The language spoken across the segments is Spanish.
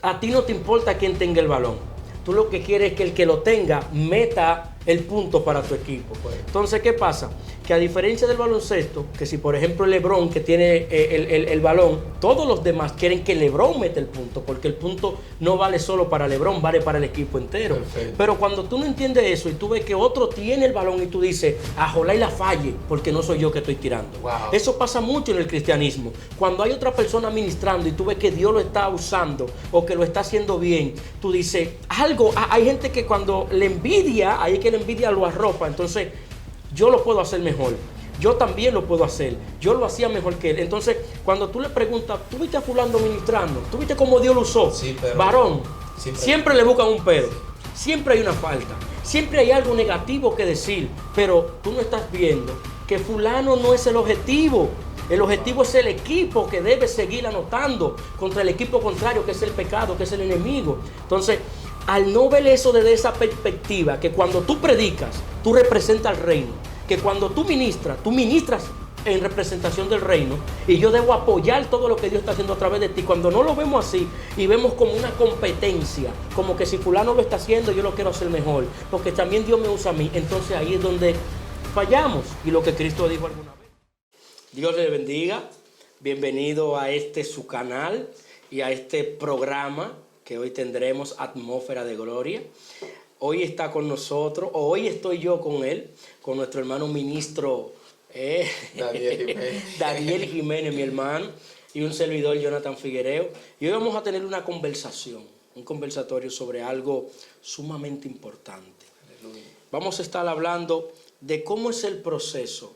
a ti no te importa quién tenga el balón. Tú lo que quieres es que el que lo tenga meta el punto para tu equipo. Entonces, ¿qué pasa? Que a diferencia del baloncesto, que si por ejemplo LeBron que tiene el balón, todos los demás quieren que LeBron meta el punto, porque el punto no vale solo para LeBron, vale para el equipo entero. Perfecto. Pero cuando tú no entiendes eso y tú ves que otro tiene el balón y tú dices, ojalá y la falle, porque no soy yo que estoy tirando. Wow. Eso pasa mucho en el cristianismo. Cuando hay otra persona ministrando y tú ves que Dios lo está usando o que lo está haciendo bien, tú dices, hay gente que cuando le envidia, hay que la envidia lo arropa, entonces yo lo puedo hacer mejor, yo también lo puedo hacer, yo lo hacía mejor que él. Entonces cuando tú le preguntas, ¿tú viste a fulano ministrando? ¿Tú viste cómo Dios lo usó? Sí, pero varón, siempre le buscan un pero, siempre hay una falta, siempre hay algo negativo que decir, pero tú no estás viendo que fulano no es el objetivo. El objetivo es el equipo que debe seguir anotando contra el equipo contrario, que es el pecado, que es el enemigo. Entonces, al no ver eso desde esa perspectiva, que cuando tú predicas, tú representas al reino, que cuando tú ministras en representación del reino, y yo debo apoyar todo lo que Dios está haciendo a través de ti. Cuando no lo vemos así y vemos como una competencia, como que si fulano lo está haciendo, yo lo quiero hacer mejor, porque también Dios me usa a mí, entonces ahí es donde fallamos, y lo que Cristo dijo alguna vez. Dios le bendiga, bienvenido a su canal y a este programa que hoy tendremos, Atmósfera de Gloria. Hoy está con nosotros, o hoy estoy yo con él, con nuestro hermano ministro Daniel Jiménez, mi hermano, y un servidor, Jonathan Figuereo. Y hoy vamos a tener una conversación, un conversatorio sobre algo sumamente importante. Aleluya. Vamos a estar hablando de cómo es el proceso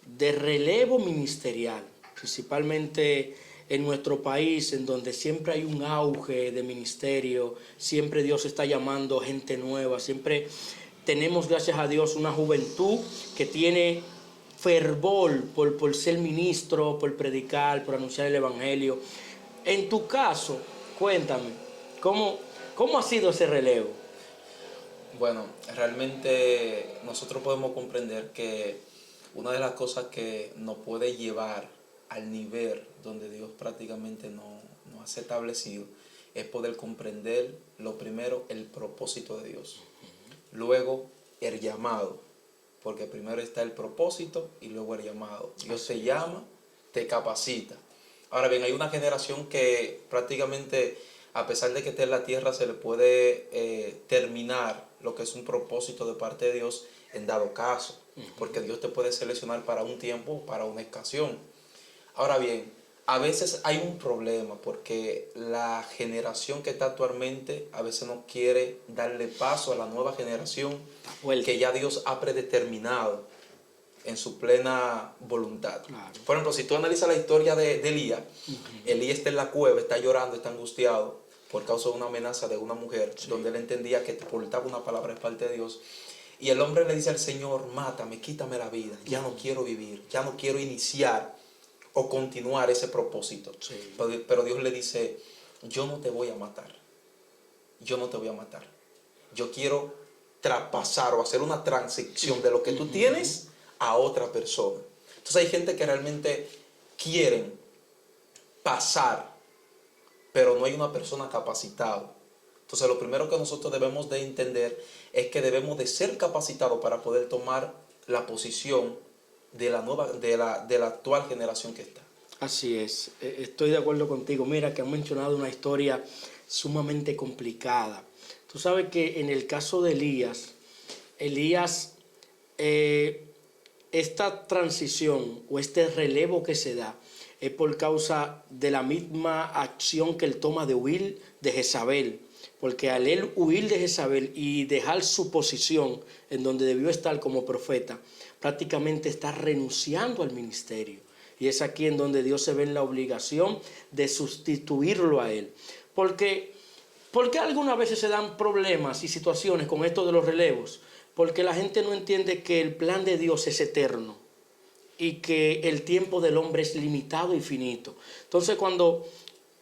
de relevo ministerial, principalmente en nuestro país, en donde siempre hay un auge de ministerio, siempre Dios está llamando gente nueva, siempre tenemos, gracias a Dios, una juventud que tiene fervor por ser ministro, por predicar, por anunciar el evangelio. En tu caso, cuéntame, ¿cómo ha sido ese relevo? Bueno, realmente nosotros podemos comprender que una de las cosas que nos puede llevar al nivel donde Dios prácticamente nos ha establecido es poder comprender, lo primero, el propósito de Dios. Luego, el llamado, porque primero está el propósito y luego el llamado. Dios te llama, te capacita. Ahora bien, hay una generación que prácticamente, a pesar de que esté en la tierra, se le puede terminar lo que es un propósito de parte de Dios en dado caso, porque Dios te puede seleccionar para un tiempo, para una ocasión. Ahora bien, a veces hay un problema porque la generación que está actualmente a veces no quiere darle paso a la nueva generación que ya Dios ha predeterminado en su plena voluntad. Claro. Por ejemplo, si tú analizas la historia de Elías, Elías está en la cueva, está llorando, está angustiado por causa de una amenaza de una mujer, donde él entendía que te portaba una palabra de parte de Dios. Y el hombre le dice al Señor, mátame, quítame la vida, ya no quiero vivir, ya no quiero iniciar o continuar ese propósito. Sí. Pero Dios le dice, yo no te voy a matar, yo no te voy a matar. Yo quiero traspasar o hacer una transición de lo que tú tienes a otra persona. Entonces hay gente que realmente quieren pasar, pero no hay una persona capacitada. Entonces lo primero que nosotros debemos de entender es que debemos de ser capacitados para poder tomar la posición de la actual generación que está. Así es, estoy de acuerdo contigo. Mira que han mencionado una historia sumamente complicada. Tú sabes que en el caso de Elías, esta transición o este relevo que se da es por causa de la misma acción que él toma de huir de Jezabel. Porque al él huir de Jezabel y dejar su posición en donde debió estar como profeta, prácticamente está renunciando al ministerio. Y es aquí en donde Dios se ve en la obligación de sustituirlo a él. Porque algunas veces se dan problemas y situaciones con esto de los relevos. Porque la gente no entiende que el plan de Dios es eterno y que el tiempo del hombre es limitado y finito. Entonces, cuando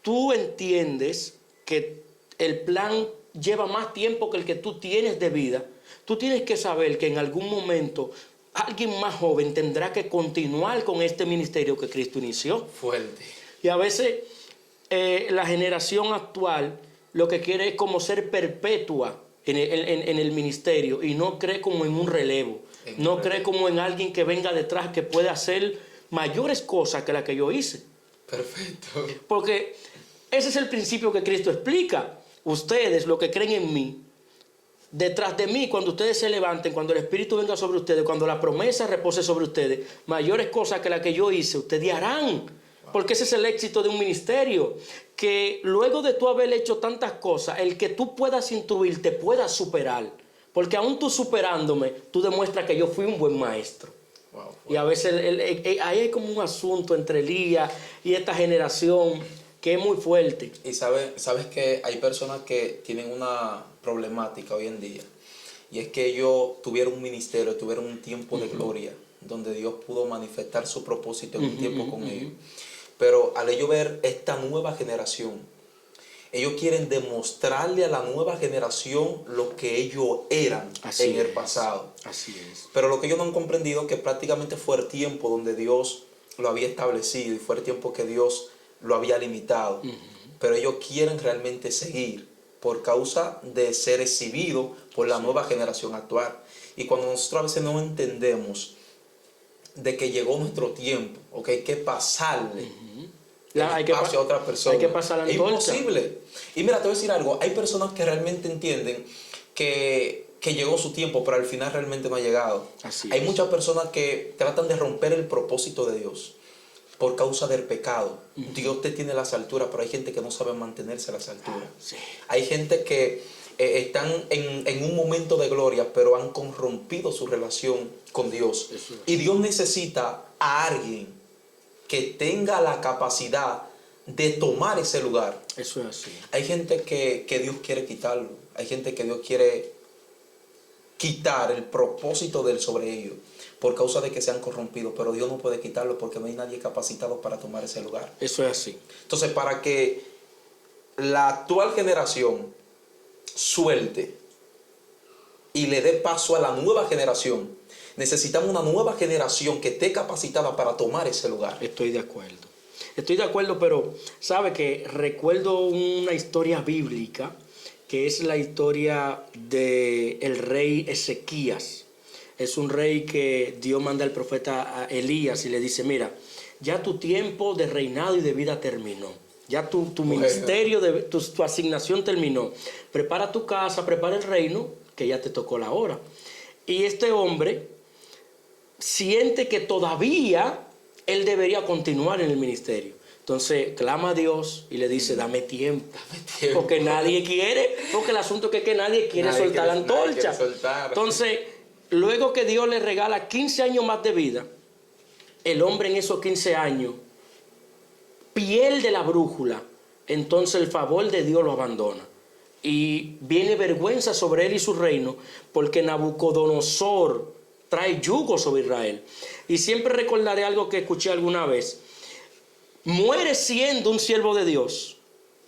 tú entiendes que el plan lleva más tiempo que el que tú tienes de vida, tú tienes que saber que en algún momento alguien más joven tendrá que continuar con este ministerio que Cristo inició. Fuerte. Y a veces la generación actual lo que quiere es como ser perpetua en el ministerio y no cree como en un relevo, no cree como en alguien que venga detrás que pueda hacer mayores cosas que las que yo hice. Perfecto. Porque ese es el principio que Cristo explica. Ustedes, los que creen en mí, detrás de mí, cuando ustedes se levanten, cuando el Espíritu venga sobre ustedes, cuando la promesa repose sobre ustedes, mayores cosas que las que yo hice, ustedes harán. Porque ese es el éxito de un ministerio. Que luego de tú haber hecho tantas cosas, el que tú puedas instruir, te puedas superar. Porque aún tú superándome, tú demuestras que yo fui un buen maestro. Wow, Y a veces ahí hay como un asunto entre Elías y esta generación que es muy fuerte. Y sabes que hay personas que tienen una problemática hoy en día. Y es que ellos tuvieron un ministerio, tuvieron un tiempo de gloria, donde Dios pudo manifestar su propósito en un tiempo con ellos. Pero al ellos ver esta nueva generación, ellos quieren demostrarle a la nueva generación lo que ellos eran en el pasado. Así es. Pero lo que ellos no han comprendido que prácticamente fue el tiempo donde Dios lo había establecido y fue el tiempo que Dios lo había limitado. Pero ellos quieren realmente seguir por causa de ser exhibidos por la nueva generación actual. Y cuando nosotros a veces no entendemos de que llegó nuestro tiempo, o que hay que pasarle espacio a otra persona, hay que pasar la antorcha. Es imposible. Y mira, te voy a decir algo, hay personas que realmente entienden que llegó su tiempo, pero al final realmente no ha llegado. Hay muchas personas que tratan de romper el propósito de Dios por causa del pecado. Dios te tiene a las alturas, pero hay gente que no sabe mantenerse a las alturas. Hay gente que están en un momento de gloria, pero han corrompido su relación con Dios. Y Dios necesita a alguien que tenga la capacidad de tomar ese lugar. Eso es así. Hay gente que Dios quiere quitarlo. Hay gente que Dios quiere quitar el propósito de él sobre ellos por causa de que se han corrompido, pero Dios no puede quitarlo porque no hay nadie capacitado para tomar ese lugar. Eso es así. Entonces, para que la actual generación suelte y le dé paso a la nueva generación, necesitamos una nueva generación que esté capacitada para tomar ese lugar. Estoy de acuerdo, pero sabe que recuerdo una historia bíblica que es la historia del rey Ezequías. Es un rey que Dios manda al profeta Elías y le dice: mira, ya tu tiempo de reinado y de vida terminó. Ya tu ministerio, tu asignación terminó. Prepara tu casa, prepara el reino, que ya te tocó la hora. Y este hombre siente que todavía él debería continuar en el ministerio. Entonces clama a Dios y le dice: dame tiempo. Porque nadie quiere, porque el asunto es que nadie quiere soltar la antorcha. Entonces, luego que Dios le regala 15 años más de vida, el hombre en esos 15 años pierde la brújula. Entonces el favor de Dios lo abandona. Y viene vergüenza sobre él y su reino, porque Nabucodonosor trae yugo sobre Israel. Y siempre recordaré algo que escuché alguna vez: muere siendo un siervo de Dios,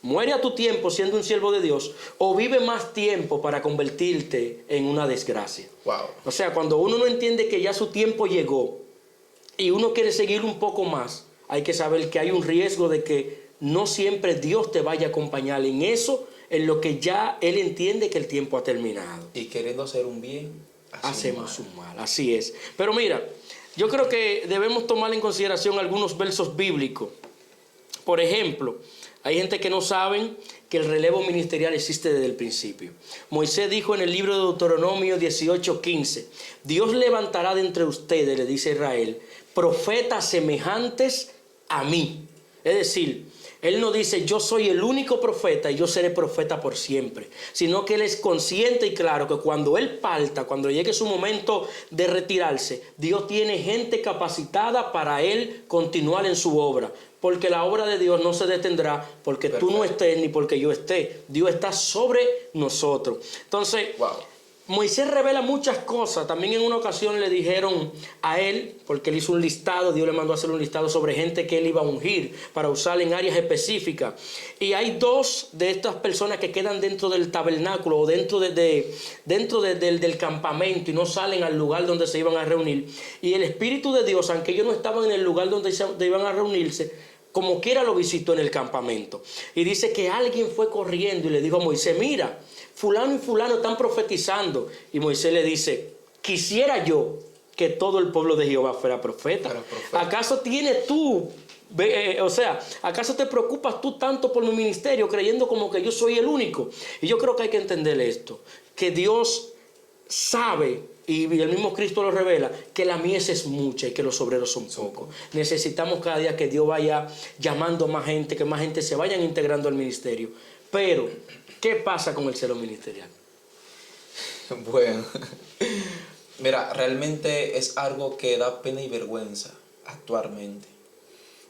muere a tu tiempo siendo un siervo de Dios, o vive más tiempo para convertirte en una desgracia. O sea, cuando uno no entiende que ya su tiempo llegó y uno quiere seguir un poco más, hay que saber que hay un riesgo de que no siempre Dios te vaya a acompañar en eso, en lo que ya Él entiende que el tiempo ha terminado. Y queriendo hacer un bien, hacemos un mal. Así es. Pero mira, yo creo que debemos tomar en consideración algunos versos bíblicos. Por ejemplo, hay gente que no saben que el relevo ministerial existe desde el principio. Moisés dijo en el libro de Deuteronomio 18:15: Dios levantará de entre ustedes, le dice Israel, profetas semejantes a mí. Es decir, Él no dice: yo soy el único profeta y yo seré profeta por siempre, sino que Él es consciente y claro que cuando Él parta, cuando llegue su momento de retirarse, Dios tiene gente capacitada para Él continuar en su obra, porque la obra de Dios no se detendrá porque tú no estés ni porque yo esté. Dios está sobre nosotros. Entonces, Moisés revela muchas cosas. También en una ocasión le dijeron a él, porque él hizo un listado, Dios le mandó a hacer un listado sobre gente que él iba a ungir para usar en áreas específicas. Y hay dos de estas personas que quedan dentro del tabernáculo o dentro del campamento y no salen al lugar donde se iban a reunir. Y el Espíritu de Dios, aunque ellos no estaban en el lugar donde iban a reunirse, como quiera lo visitó en el campamento. Y dice que alguien fue corriendo y le dijo a Moisés, mira, fulano y fulano están profetizando. Y Moisés le dice, quisiera yo que todo el pueblo de Jehová fuera profeta. ¿Acaso tienes tú, acaso te preocupas tú tanto por mi ministerio creyendo como que yo soy el único? Y yo creo que hay que entender esto, que Dios sabe, y el mismo Cristo lo revela, que la mies es mucha y que los obreros son pocos. Necesitamos cada día que Dios vaya llamando más gente, que más gente se vayan integrando al ministerio. Pero, ¿qué pasa con el celo ministerial? Bueno, mira, realmente es algo que da pena y vergüenza actualmente,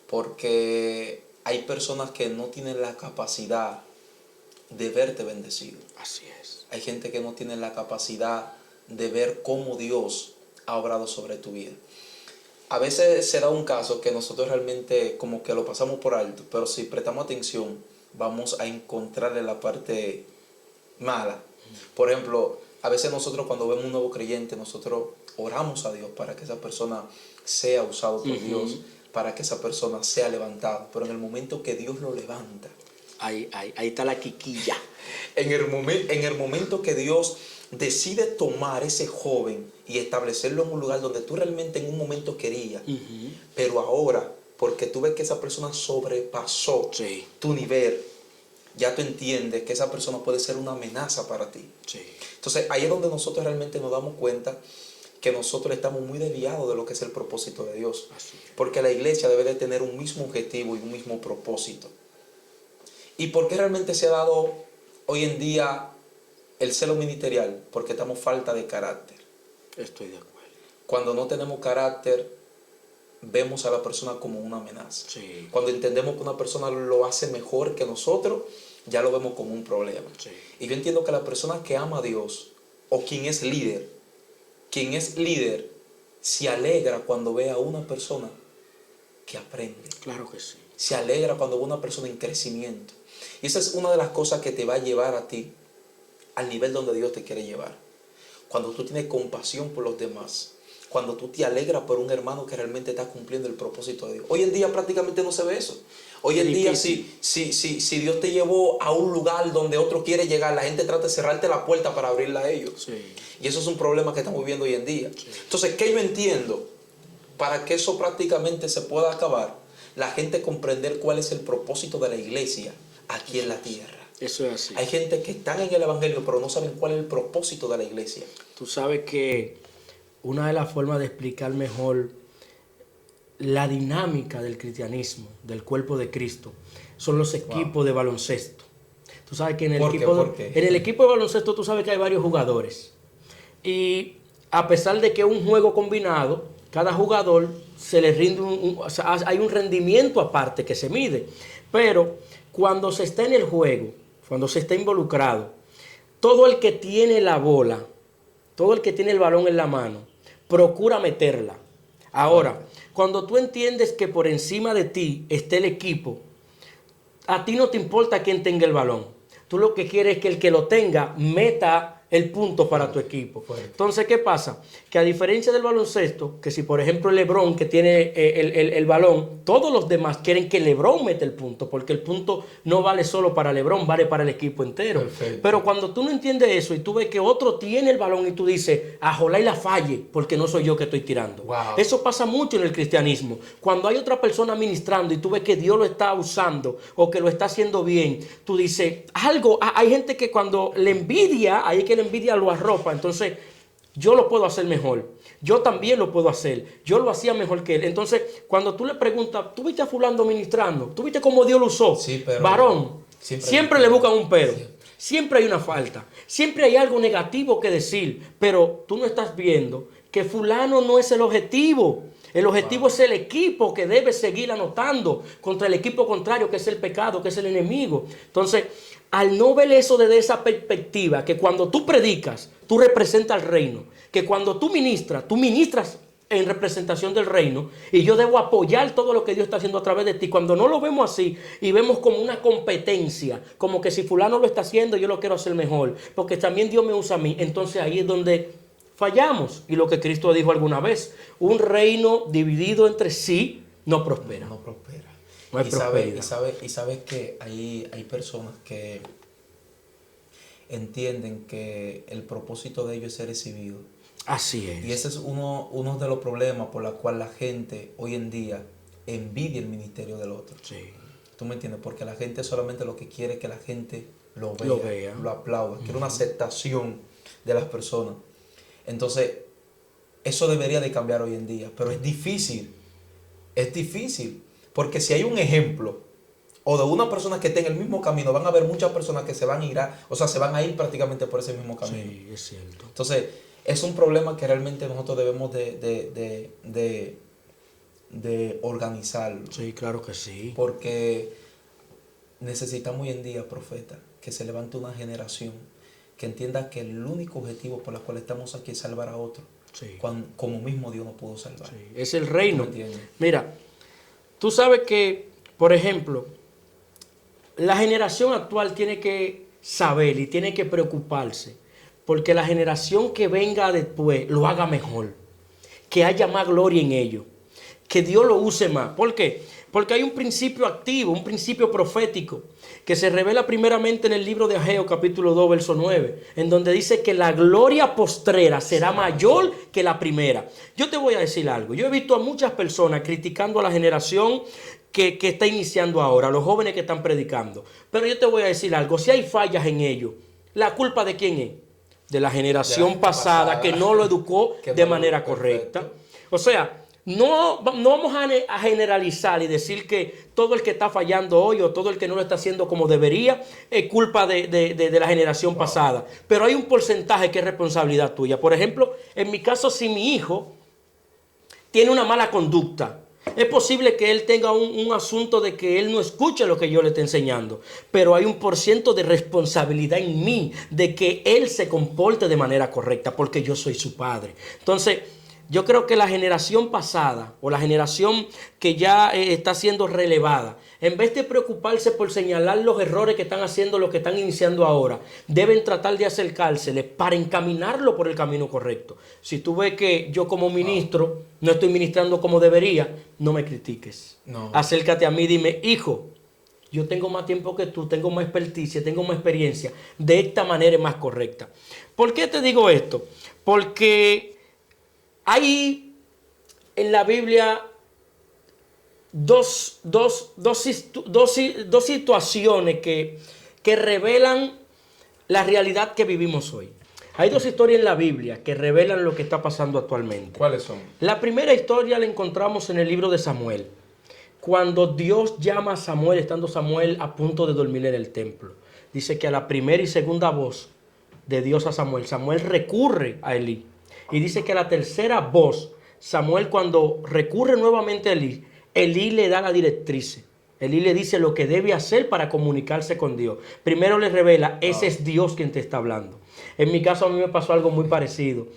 porque hay personas que no tienen la capacidad de verte bendecido. Así es. Hay gente que no tiene la capacidad de ver cómo Dios ha obrado sobre tu vida. A veces se da un caso que nosotros realmente como que lo pasamos por alto, pero si prestamos atención vamos a encontrarle la parte mala. Por ejemplo, a veces nosotros cuando vemos un nuevo creyente, nosotros oramos a Dios para que esa persona sea usado por Dios, para que esa persona sea levantada. Pero en el momento que Dios lo levanta, ahí está la quiquilla. En el momento que Dios decide tomar ese joven y establecerlo en un lugar donde tú realmente en un momento querías, pero ahora, porque tú ves que esa persona sobrepasó tu nivel, ya tú entiendes que esa persona puede ser una amenaza para ti. Entonces ahí es donde nosotros realmente nos damos cuenta que nosotros estamos muy desviados de lo que es el propósito de Dios. Porque la iglesia debe de tener un mismo objetivo y un mismo propósito. ¿Y por qué realmente se ha dado hoy en día el celo ministerial? Porque estamos falta de carácter. Estoy de acuerdo. Cuando no tenemos carácter, vemos a la persona como una amenaza. Cuando entendemos que una persona lo hace mejor que nosotros, ya lo vemos como un problema. Y yo entiendo que la persona que ama a Dios, o quien es líder, se alegra cuando ve a una persona que aprende. Claro que sí. Se alegra cuando ve a una persona en crecimiento. Y esa es una de las cosas que te va a llevar a ti al nivel donde Dios te quiere llevar. Cuando tú tienes compasión por los demás. Cuando tú te alegras por un hermano que realmente está cumpliendo el propósito de Dios. Hoy en día prácticamente no se ve eso. Hoy en día si Dios te llevó a un lugar donde otro quiere llegar, la gente trata de cerrarte la puerta para abrirla a ellos. Y eso es un problema que estamos viviendo hoy en día. Entonces, ¿qué yo entiendo? Para que eso prácticamente se pueda acabar, la gente comprender cuál es el propósito de la iglesia aquí en la tierra. Eso es así. Hay gente que están en el evangelio pero no saben cuál es el propósito de la iglesia. Tú sabes que una de las formas de explicar mejor la dinámica del cristianismo, del cuerpo de Cristo, son los equipos de baloncesto. Tú sabes que en el equipo de baloncesto tú sabes que hay varios jugadores. Y a pesar de que es un juego combinado, cada jugador se le rinde hay un rendimiento aparte que se mide. Pero cuando se está en el juego, cuando se está involucrado, todo el que tiene la bola, todo el que tiene el balón en la mano, procura meterla. Ahora, cuando tú entiendes que por encima de ti está el equipo, a ti no te importa quién tenga el balón. Tú lo que quieres es que el que lo tenga meta el punto para tu equipo. Entonces, ¿qué pasa? Que a diferencia del baloncesto, que si por ejemplo LeBron que tiene el balón, todos los demás quieren que LeBron meta el punto, porque el punto no vale solo para LeBron, vale para el equipo entero. Pero cuando tú no entiendes eso y tú ves que otro tiene el balón y tú dices, ojalá y la falle, porque no soy yo que estoy tirando. Eso pasa mucho en el cristianismo. Cuando hay otra persona ministrando y tú ves que Dios lo está usando o que lo está haciendo bien, tú dices, hay gente que cuando le envidia, hay que la envidia lo arropa, entonces yo lo puedo hacer mejor, yo también lo puedo hacer, yo lo hacía mejor que él. Entonces cuando tú le preguntas, ¿tú viste a fulano ministrando? ¿Tú viste cómo Dios lo usó? Varón, siempre le buscan un pero, siempre hay una falta, siempre hay algo negativo que decir, pero tú no estás viendo que fulano no es el objetivo. El objetivo es el equipo que debe seguir anotando contra el equipo contrario, que es el pecado, que es el enemigo. Entonces, al no ver eso desde esa perspectiva, que cuando tú predicas, tú representas al reino, que cuando tú ministras en representación del reino, y yo debo apoyar todo lo que Dios está haciendo a través de ti. Cuando no lo vemos así y vemos como una competencia, como que si fulano lo está haciendo, yo lo quiero hacer mejor, porque también Dios me usa a mí, entonces ahí es donde fallamos. Y lo que Cristo dijo alguna vez, un reino dividido entre sí no prospera. No prospera. No hay prosperidad. Y sabes que hay personas que entienden que el propósito de ellos es ser recibido. Así es. Y ese es uno de los problemas por los cuales la gente hoy en día envidia el ministerio del otro. Sí. ¿Tú me entiendes? Porque la gente solamente lo que quiere es que la gente lo vea. Lo aplauda. Quiere una aceptación de las personas. Entonces, eso debería de cambiar hoy en día. Pero es difícil. Es difícil. Porque si hay un ejemplo o de una persona que esté en el mismo camino, van a haber muchas personas que se van a ir prácticamente por ese mismo camino. Sí, es cierto. Entonces, es un problema que realmente nosotros debemos de organizarlo. Sí, claro que sí. Porque necesitamos hoy en día, profeta, que se levante una generación que entienda que el único objetivo por el cual estamos aquí es salvar a otro. Sí. Como mismo Dios nos pudo salvar. Sí, es el reino. ¿Tú me entiendes? Mira, tú sabes que, por ejemplo, la generación actual tiene que saber y tiene que preocuparse porque la generación que venga después lo haga mejor, que haya más gloria en ello, que Dios lo use más. ¿Por qué? Porque hay un principio activo, un principio profético que se revela primeramente en el libro de Ageo capítulo 2 verso 9, en donde dice que la gloria postrera será mayor que la primera. Yo te voy a decir algo, yo he visto a muchas personas criticando a la generación que está iniciando ahora, a los jóvenes que están predicando, pero yo te voy a decir algo, si hay fallas en ello, ¿la culpa de quién es? De la generación pasada que no lo educó de manera correcta. O sea, no vamos a generalizar y decir que todo el que está fallando hoy o todo el que no lo está haciendo como debería es culpa de la generación pasada. Pero hay un porcentaje que es responsabilidad tuya. Por ejemplo, en mi caso, si mi hijo tiene una mala conducta, es posible que él tenga un asunto de que él no escuche lo que yo le estoy enseñando, pero hay un % de responsabilidad en mí de que él se comporte de manera correcta porque yo soy su padre. Entonces, yo creo que la generación pasada o la generación que ya está siendo relevada, en vez de preocuparse por señalar los errores que están haciendo los que están iniciando ahora, deben tratar de acercárseles para encaminarlo por el camino correcto. Si tú ves que yo como ministro no estoy ministrando como debería, no me critiques. No. Acércate a mí y dime, hijo, yo tengo más tiempo que tú, tengo más experticia, tengo más experiencia. De esta manera es más correcta. ¿Por qué te digo esto? Porque hay en la Biblia dos situaciones que revelan la realidad que vivimos hoy. Hay dos historias en la Biblia que revelan lo que está pasando actualmente. ¿Cuáles son? La primera historia la encontramos en el libro de Samuel, cuando Dios llama a Samuel, estando Samuel a punto de dormir en el templo. Dice que a la primera y segunda voz de Dios a Samuel, Samuel recurre a Elí. Y dice que a la tercera voz, Samuel cuando recurre nuevamente a Elí, Elí le da la directriz. Elí le dice lo que debe hacer para comunicarse con Dios. Primero le revela, ese es Dios quien te está hablando. En mi caso a mí me pasó algo muy parecido.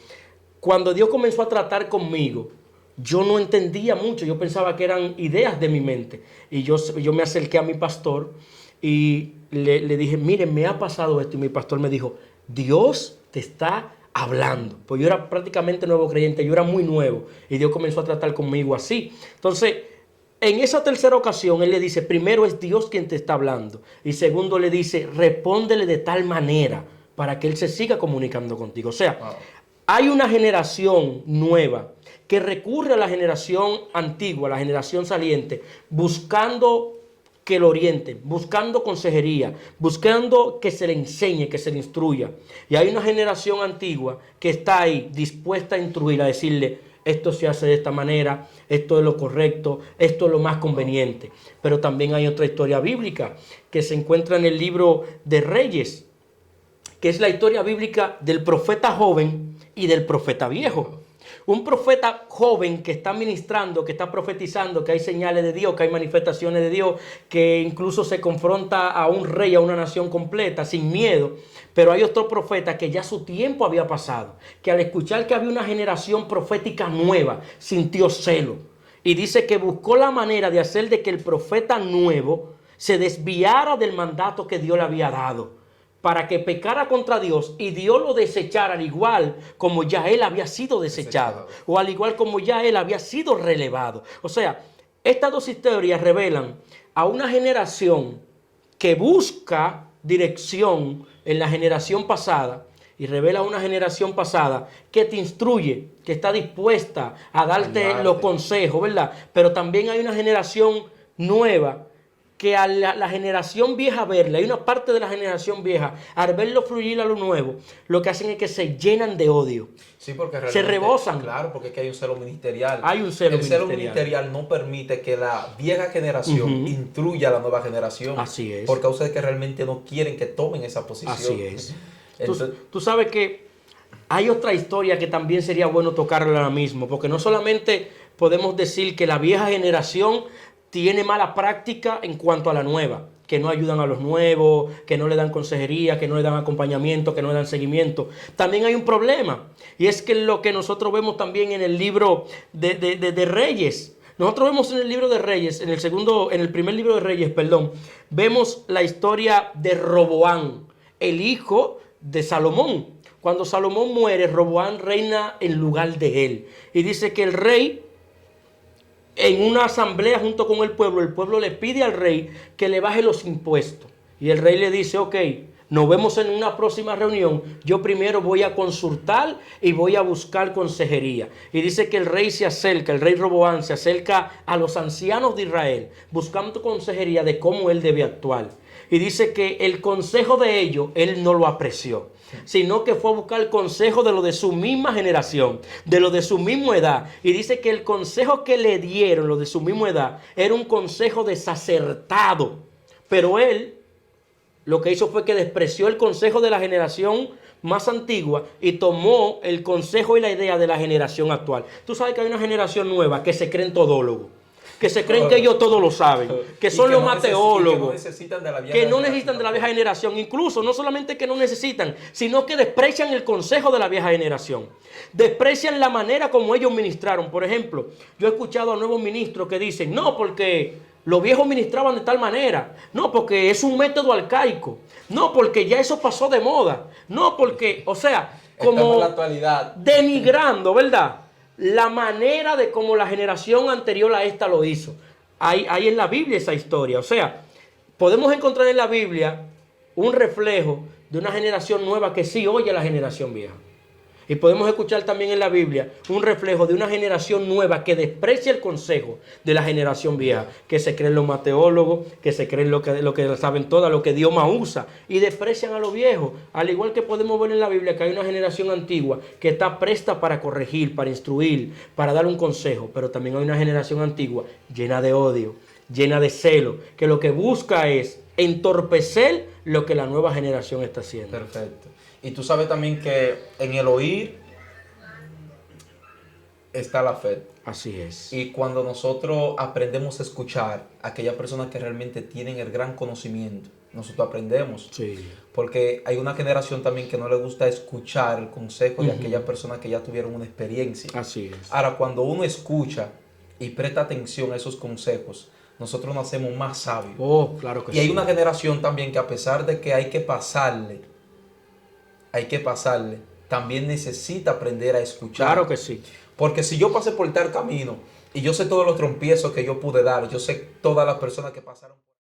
Cuando Dios comenzó a tratar conmigo, yo no entendía mucho. Yo pensaba que eran ideas de mi mente. Y yo me acerqué a mi pastor y le dije, mire, me ha pasado esto. Y mi pastor me dijo, Dios te está hablando. Pues yo era prácticamente nuevo creyente, yo era muy nuevo y Dios comenzó a tratar conmigo así. Entonces, en esa tercera ocasión, Él le dice, primero es Dios quien te está hablando y segundo le dice, respóndele de tal manera para que Él se siga comunicando contigo. O sea, hay una generación nueva que recurre a la generación antigua, a la generación saliente, buscando que lo orienten, buscando consejería, buscando que se le enseñe, que se le instruya. Y hay una generación antigua que está ahí dispuesta a instruir, a decirle, esto se hace de esta manera, esto es lo correcto, esto es lo más conveniente. Pero también hay otra historia bíblica que se encuentra en el libro de Reyes, que es la historia bíblica del profeta joven y del profeta viejo. Un profeta joven que está ministrando, que está profetizando, que hay señales de Dios, que hay manifestaciones de Dios, que incluso se confronta a un rey, a una nación completa, sin miedo. Pero hay otro profeta que ya su tiempo había pasado, que al escuchar que había una generación profética nueva, sintió celo. Y dice que buscó la manera de hacer de que el profeta nuevo se desviara del mandato que Dios le había dado, para que pecara contra Dios y Dios lo desechara al igual como ya él había sido desechado. O al igual como ya él había sido relevado. O sea, estas dos historias revelan a una generación que busca dirección en la generación pasada y revela a una generación pasada que te instruye, que está dispuesta a darte los consejos, ¿verdad? Pero también hay una generación nueva que a la generación vieja verla, hay una parte de la generación vieja, al verlo fluir a lo nuevo, lo que hacen es que se llenan de odio. Sí, porque realmente, se rebosan. Claro, porque es que hay un celo ministerial. Hay un celo El celo ministerial no permite que la vieja generación instruya a la nueva generación. Así es. Por causa de que realmente no quieren que tomen esa posición. Así es. Entonces, tú sabes que hay otra historia que también sería bueno tocarla ahora mismo, porque no solamente podemos decir que la vieja generación tiene mala práctica en cuanto a la nueva, que no ayudan a los nuevos, que no le dan consejería, que no le dan acompañamiento, que no le dan seguimiento. También hay un problema, y es que lo que nosotros vemos también en el libro de Reyes. Nosotros vemos en el libro de Reyes, en el primer libro de Reyes, vemos la historia de Roboán, el hijo de Salomón. Cuando Salomón muere, Roboán reina en lugar de él. Y dice que el rey, en una asamblea junto con el pueblo le pide al rey que le baje los impuestos. Y el rey le dice, ok, nos vemos en una próxima reunión. Yo primero voy a consultar y voy a buscar consejería. Y dice que el rey se acerca, el rey Roboán se acerca a los ancianos de Israel, buscando consejería de cómo él debe actuar. Y dice que el consejo de ellos, él no lo apreció, sino que fue a buscar el consejo de lo de su misma generación, de lo de su misma edad. Y dice que el consejo que le dieron, lo de su misma edad, era un consejo desacertado. Pero él lo que hizo fue que despreció el consejo de la generación más antigua y tomó el consejo y la idea de la generación actual. Tú sabes que hay una generación nueva que se creen todólogos, que se creen que ellos todo lo saben, que son los mateólogos, que no necesitan de la vieja generación. Incluso no solamente que no necesitan, sino que desprecian el consejo de la vieja generación. Desprecian la manera como ellos ministraron. Por ejemplo, yo he escuchado a nuevos ministros que dicen, no, porque los viejos ministraban de tal manera, no, porque es un método arcaico, no, porque ya eso pasó de moda, no, porque, o sea, como la actualidad, denigrando, ¿verdad?, la manera de cómo la generación anterior a esta lo hizo. Hay en la Biblia esa historia. O sea, podemos encontrar en la Biblia un reflejo de una generación nueva que sí oye a la generación vieja. Y podemos escuchar también en la Biblia un reflejo de una generación nueva que desprecia el consejo de la generación vieja, que se creen los mateólogos, que se creen lo que saben todas, lo que Dios más usa, y desprecian a los viejos. Al igual que podemos ver en la Biblia que hay una generación antigua que está presta para corregir, para instruir, para dar un consejo, pero también hay una generación antigua llena de odio, llena de celo, que lo que busca es entorpecer lo que la nueva generación está haciendo. Perfecto. Y tú sabes también que en el oír está la fe. Así es. Y cuando nosotros aprendemos a escuchar a aquellas personas que realmente tienen el gran conocimiento, nosotros aprendemos. Sí. Porque hay una generación también que no le gusta escuchar el consejo de aquellas personas que ya tuvieron una experiencia. Así es. Ahora, cuando uno escucha y presta atención a esos consejos, nosotros nos hacemos más sabios. Oh, claro que sí. Y hay una generación también que, a pesar de que hay que pasarle, también necesita aprender a escuchar. Claro que sí. Porque si yo pasé por tal camino y yo sé todos los trompiezos que yo pude dar, yo sé todas las personas que pasaron por